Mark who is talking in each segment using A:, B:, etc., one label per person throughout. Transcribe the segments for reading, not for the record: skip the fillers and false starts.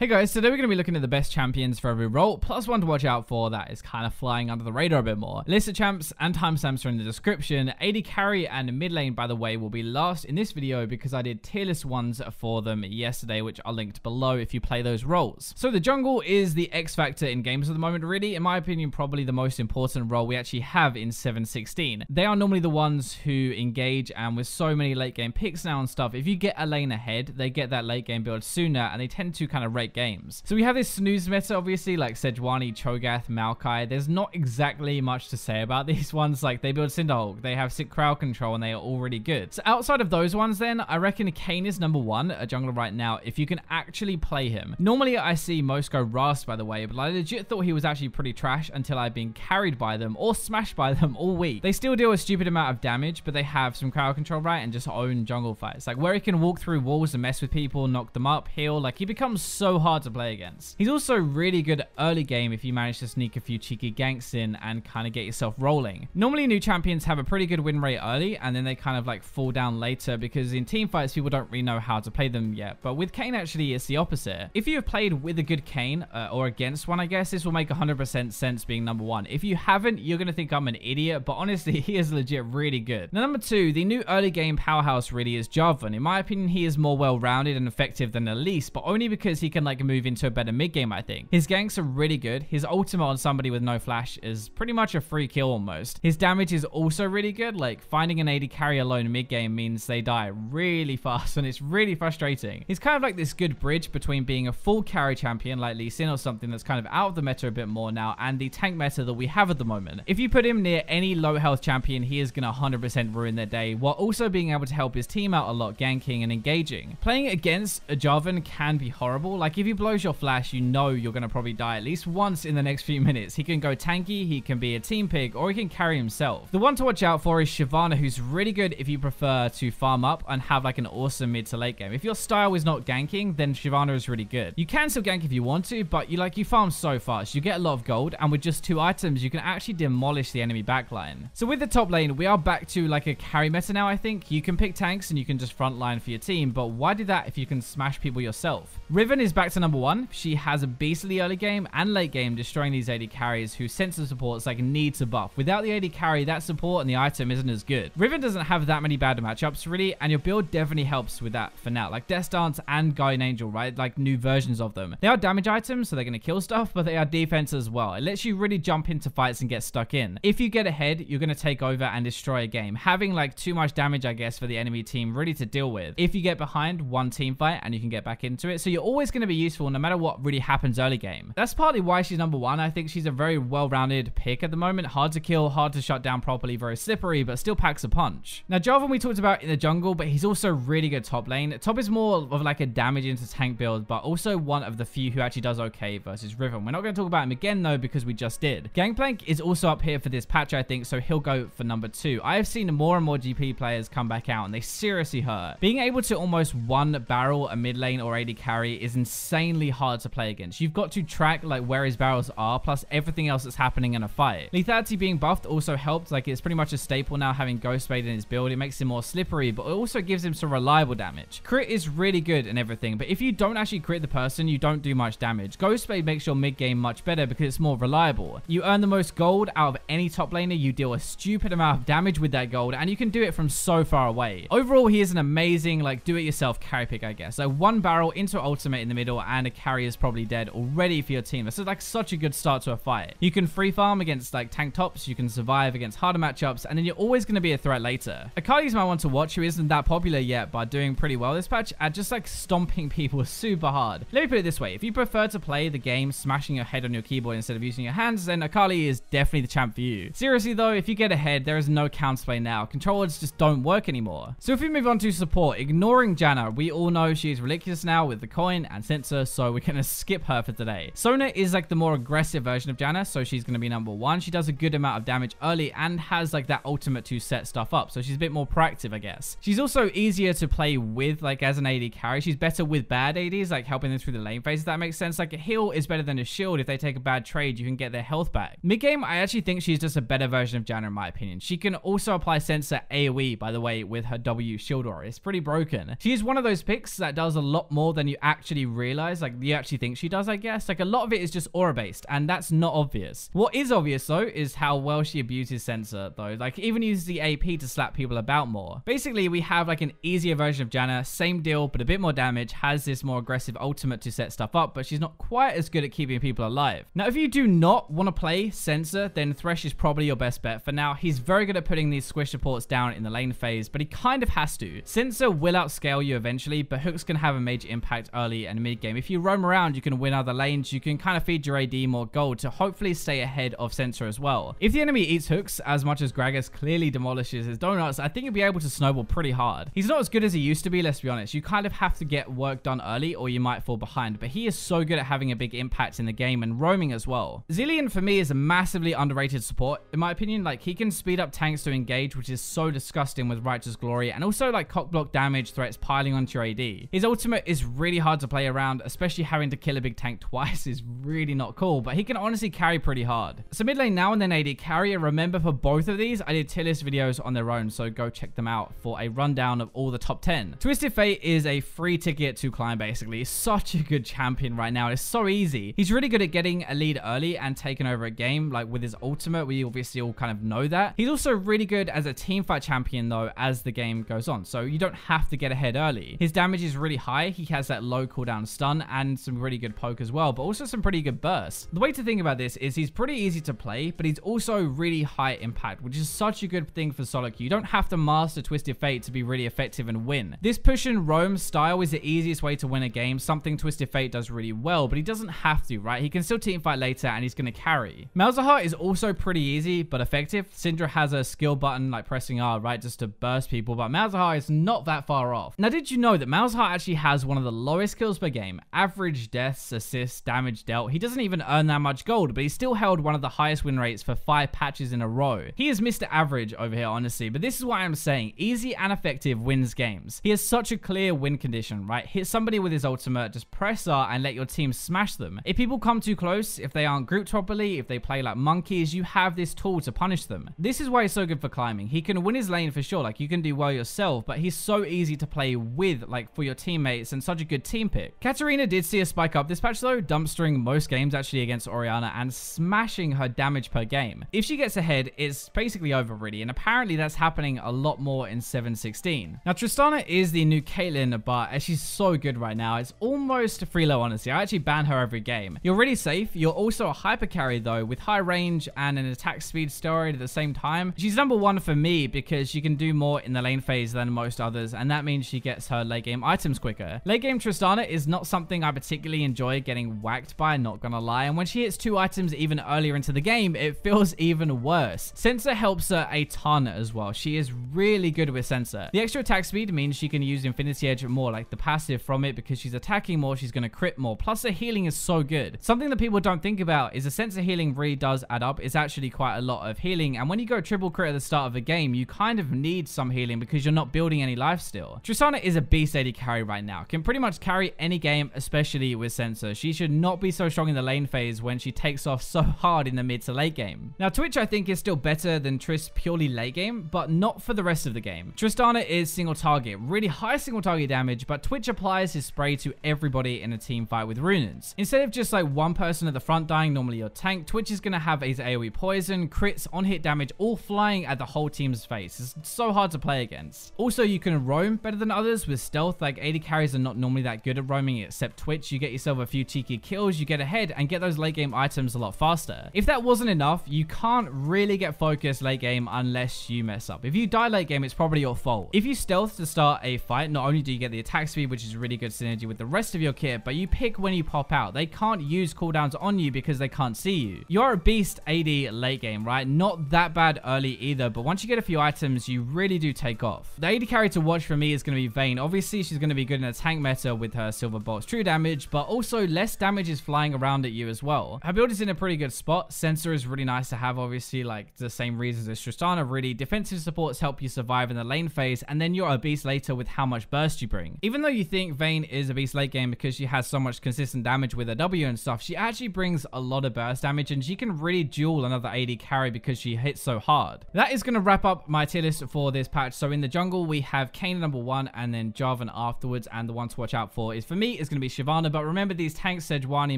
A: Hey guys, today we're going to be looking at the best champions for every role, plus one to watch out for that is kind of flying under the radar a bit more. List of champs and timestamps are in the description. AD carry and mid lane, by the way, will be last in this video because I did tier list ones for them yesterday, which are linked below if you play those roles. So the jungle is the X factor in games at the moment, really. In my opinion, probably the most important role we actually have in 7.16. They are normally the ones who engage, and with so many late game picks now and stuff, if you get a lane ahead, they get that late game build sooner, and they tend to kind of rake games. So we have this snooze meta, obviously, like Sejuani, Cho'Gath, Maokai. There's not exactly much to say about these ones. Like, they build Cinderhulk, they have sick crowd control, and they are all really good. So outside of those ones, then, I reckon Kayn is number one, a jungler right now, if you can actually play him. Normally, I see most go Rust, by the way, but I legit thought he was actually pretty trash until I've been carried by them or smashed by them all week. They still deal a stupid amount of damage, but they have some crowd control, right, and just own jungle fights. Like, where he can walk through walls and mess with people, knock them up, heal, like, he becomes so hard to play against. He's also really good early game if you manage to sneak a few cheeky ganks in and kind of get yourself rolling. Normally new champions have a pretty good win rate early, and then they kind of like fall down later because in team fights people don't really know how to play them yet. But with Kayn, actually, it's the opposite. If you have played with a good Kayn or against one, I guess this will make 100% sense being number one. If you haven't, you're gonna think I'm an idiot, but honestly he is legit really good. Now number two, the new early game powerhouse really is Jarvan. In my opinion, he is more well-rounded and effective than Elise, but only because he can like move into a better mid game, I think. His ganks are really good. His ultimate on somebody with no flash is pretty much a free kill almost. His damage is also really good. Like, finding an AD carry alone mid game means they die really fast, and it's really frustrating. He's kind of like this good bridge between being a full carry champion like Lee Sin or something that's kind of out of the meta a bit more now, and the tank meta that we have at the moment. If you put him near any low health champion, he is gonna 100% ruin their day, while also being able to help his team out a lot, ganking and engaging. Playing against a Jarvan can be horrible. Like, if he blows your flash, you know you're gonna probably die at least once in the next few minutes. He can go tanky, he can be a team pick, or he can carry himself. The one to watch out for is Shyvana, who's really good if you prefer to farm up and have like an awesome mid to late game. If your style is not ganking, then Shyvana is really good. You can still gank if you want to, but you farm so fast. You get a lot of gold, and with just 2 items, you can actually demolish the enemy backline. So with the top lane, we are back to like a carry meta now, I think. You can pick tanks and you can just frontline for your team, but why do that if you can smash people yourself? Riven is back to number one. She has a beastly early game and late game, destroying these AD carries whose sensor supports like need to buff. Without the AD carry, that support and the item isn't as good. Riven doesn't have that many bad matchups really, and your build definitely helps with that for now. Like Death Dance and Guardian Angel, right? Like new versions of them. They are damage items, so they're going to kill stuff, but they are defense as well. It lets you really jump into fights and get stuck in. If you get ahead, you're going to take over and destroy a game, having like too much damage, I guess, for the enemy team really to deal with. If you get behind, one team fight and you can get back into it, so you're always going to be useful no matter what really happens early game. That's partly why she's number one. I think she's a very well-rounded pick at the moment. Hard to kill, hard to shut down properly, very slippery, but still packs a punch. Now Jarvan we talked about in the jungle, but he's also really good top lane. Top is more of like a damage into tank build, but also one of the few who actually does okay versus Riven. We're not going to talk about him again though, because we just did. Gangplank is also up here for this patch, I think, so he'll go for number two. I have seen more and more GP players come back out, and they seriously hurt. Being able to almost one barrel a mid lane or AD carry is insanely hard to play against. You've got to track like where his barrels are, plus everything else that's happening in a fight. Lethality being buffed also helped. Like, it's pretty much a staple now having Ghostblade in his build. It makes him more slippery, but it also gives him some reliable damage. Crit is really good and everything, but if you don't actually crit the person, you don't do much damage. Ghostblade makes your mid game much better because it's more reliable. You earn the most gold out of any top laner, you deal a stupid amount of damage with that gold, and you can do it from so far away. Overall, he is an amazing like do-it-yourself carry pick, I guess. So one barrel into ultimate in the middle and a carry is probably dead already for your team. This is like such a good start to a fight. You can free farm against like tank tops, you can survive against harder matchups, and then you're always going to be a threat later. Akali's my one to watch, who isn't that popular yet, but doing pretty well this patch at just like stomping people super hard. Let me put it this way, if you prefer to play the game smashing your head on your keyboard instead of using your hands, then Akali is definitely the champ for you. Seriously though, if you get ahead, there is no counterplay now. Controllers just don't work anymore. So if we move on to support, ignoring Janna, we all know she is ridiculous now with the coin and sensor, so we're going to skip her for today. Sona is like the more aggressive version of Janna, so she's going to be number one. She does a good amount of damage early and has like that ultimate to set stuff up, so she's a bit more proactive, I guess. She's also easier to play with like as an AD carry. She's better with bad ADs, like helping them through the lane phase, if that makes sense. Like a heal is better than a shield. If they take a bad trade, you can get their health back. Mid game, I actually think she's just a better version of Janna in my opinion. She can also apply sensor AoE, by the way, with her W shield aura. It's pretty broken. She is one of those picks that does a lot more than you actually realize realize. Like, you actually think she does, I guess. Like, a lot of it is just aura based, and that's not obvious. What is obvious though is how well she abuses Sensor though. Like, even uses the AP to slap people about more. Basically, we have like an easier version of Janna, same deal, but a bit more damage, has this more aggressive ultimate to set stuff up, but she's not quite as good at keeping people alive. Now, if you do not want to play Sensor, then Thresh is probably your best bet for now. He's very good at putting these squish supports down in the lane phase, but he kind of has to. Sensor will outscale you eventually, but hooks can have a major impact early and mid game. If you roam around, you can win other lanes, you can kind of feed your AD more gold to hopefully stay ahead of Sensor as well. If the enemy eats hooks as much as Gragas clearly demolishes his donuts, I think he'll be able to snowball pretty hard. He's not as good as he used to be, let's be honest. You kind of have to get work done early or you might fall behind, but he is so good at having a big impact in the game and roaming as well. Zilean for me is a massively underrated support, in my opinion. Like, he can speed up tanks to engage, which is so disgusting with Righteous Glory, and also like cockblock damage threats piling onto your AD. His ultimate is really hard to play around, especially having to kill a big tank twice is really not cool, but he can honestly carry pretty hard. So mid lane now and then AD carry, and remember for both of these, I did tier list videos on their own, so go check them out for a rundown of all the top 10. Twisted Fate is a free ticket to climb basically. He's such a good champion right now. It's so easy. He's really good at getting a lead early and taking over a game, like with his ultimate. We obviously all kind of know that. He's also really good as a teamfight champion though as the game goes on, so you don't have to get ahead early. His damage is really high. He has that low cooldown stun and some really good poke as well, but also some pretty good burst. The way to think about this is he's pretty easy to play, but he's also really high impact, which is such a good thing for solo queue. You don't have to master Twisted Fate to be really effective and win. This push and roam style is the easiest way to win a game, something Twisted Fate does really well, but he doesn't have to, right? He can still teamfight later and he's going to carry. Malzahar is also pretty easy, but effective. Syndra has a skill button like pressing R, right, just to burst people, but Malzahar is not that far off. Now, did you know that Malzahar actually has one of the lowest kills per game? Average deaths, assists, damage dealt. He doesn't even earn that much gold, but he still held one of the highest win rates for 5 patches in a row. He is Mr. Average over here, honestly, but this is what I'm saying. Easy and effective wins games. He has such a clear win condition, right? Hit somebody with his ultimate, just press R and let your team smash them. If people come too close, if they aren't grouped properly, if they play like monkeys, you have this tool to punish them. This is why he's so good for climbing. He can win his lane for sure, like you can do well yourself, but he's so easy to play with, like for your teammates, and such a good team pick. Katarina did see a spike up this patch though, dumpstering most games actually against Orianna and smashing her damage per game. If she gets ahead, it's basically over really, and apparently that's happening a lot more in 7.16. Now, Tristana is the new Kayn, but she's so good right now, it's almost free low, honestly. I actually ban her every game. You're really safe. You're also a hyper carry though, with high range and an attack speed steroid at the same time. She's number one for me because she can do more in the lane phase than most others, and that means she gets her late game items quicker. Late game Tristana is not something I particularly enjoy getting whacked by, not gonna lie, and when she hits 2 items even earlier into the game, it feels even worse. Sensor helps her a ton as well. She is really good with Sensor. The extra attack speed means she can use Infinity Edge more, like the passive from it, because she's attacking more, she's gonna crit more. Plus the healing is so good. Something that people don't think about is the Sensor healing really does add up. It's actually quite a lot of healing, and when you go triple crit at the start of a game, you kind of need some healing because you're not building any life still. Tristana is a beast AD carry right now. Can pretty much carry any game, especially with Sensor. She should not be so strong in the lane phase when she takes off so hard in the mid to late game. Now, Twitch I think is still better than Trist purely late game, but not for the rest of the game. Tristana is single target, really high single target damage, but Twitch applies his spray to everybody in a team fight with Runins. Instead of just like one person at the front dying, normally your tank, Twitch is going to have his AoE poison, crits, on hit damage, all flying at the whole team's face. It's so hard to play against. Also, you can roam better than others with stealth. Like AD carries are not normally that good at roaming except Twitch. You get yourself a few cheeky kills, you get ahead and get those late game items a lot faster. If that wasn't enough, you can't really get focused late game unless you mess up. If you die late game, it's probably your fault. If you stealth to start a fight, not only do you get the attack speed, which is really good synergy with the rest of your kit, but you pick when you pop out. They can't use cooldowns on you because they can't see you. You're a beast AD late game, right? Not that bad early either, but once you get a few items, you really do take off. The AD carry to watch for me is going to be Vayne. Obviously, she's going to be good in a tank meta with her Silver Bolt's true damage, but also less damage is flying around at you as well. Her build is in a pretty good spot. Sensor is really nice to have, obviously, like the same reasons as Tristana, really. Defensive supports help you survive in the lane phase, and then you're a beast later with how much burst you bring. Even though you think Vayne is a beast late game because she has so much consistent damage with her W and stuff, she actually brings a lot of burst damage, and she can really duel another AD carry because she hits so hard. That is going to wrap up my tier list for this patch. So in the jungle, we have Kayn number 1 and then Jarvan afterwards, and the one to watch out for is, for me, 3 is going to be Shyvana, but remember these tanks, Sejuani,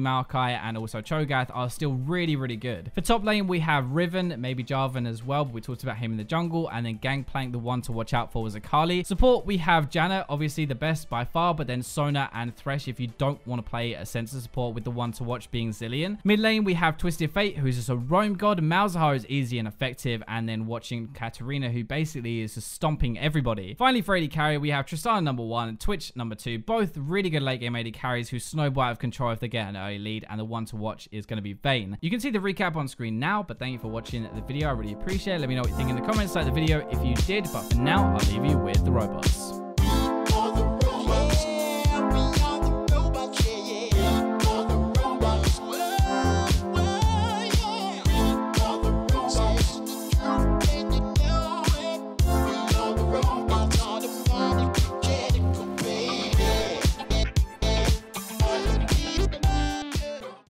A: Maokai, and also Cho'Gath are still really, really good. For top lane, we have Riven, maybe Jarvan as well, but we talked about him in the jungle, and then Gangplank, the one to watch out for was Akali. Support, we have Janna, obviously the best by far, but then Sona and Thresh if you don't want to play a sensor support, with the one to watch being Zillion. Mid lane, we have Twisted Fate, who's just a roam god. Malzahar is easy and effective, and then watching Katarina, who basically is just stomping everybody. Finally, for AD carry, we have Tristana number 1, Twitch number 2, both really good late game AD carries who snowball out of control if they get an early lead, and the one to watch is going to be Vayne. You can see the recap on screen now, but thank you for watching the video. I really appreciate it. Let me know what you think in the comments, like the video if you did, but for now, I'll leave you with the robots.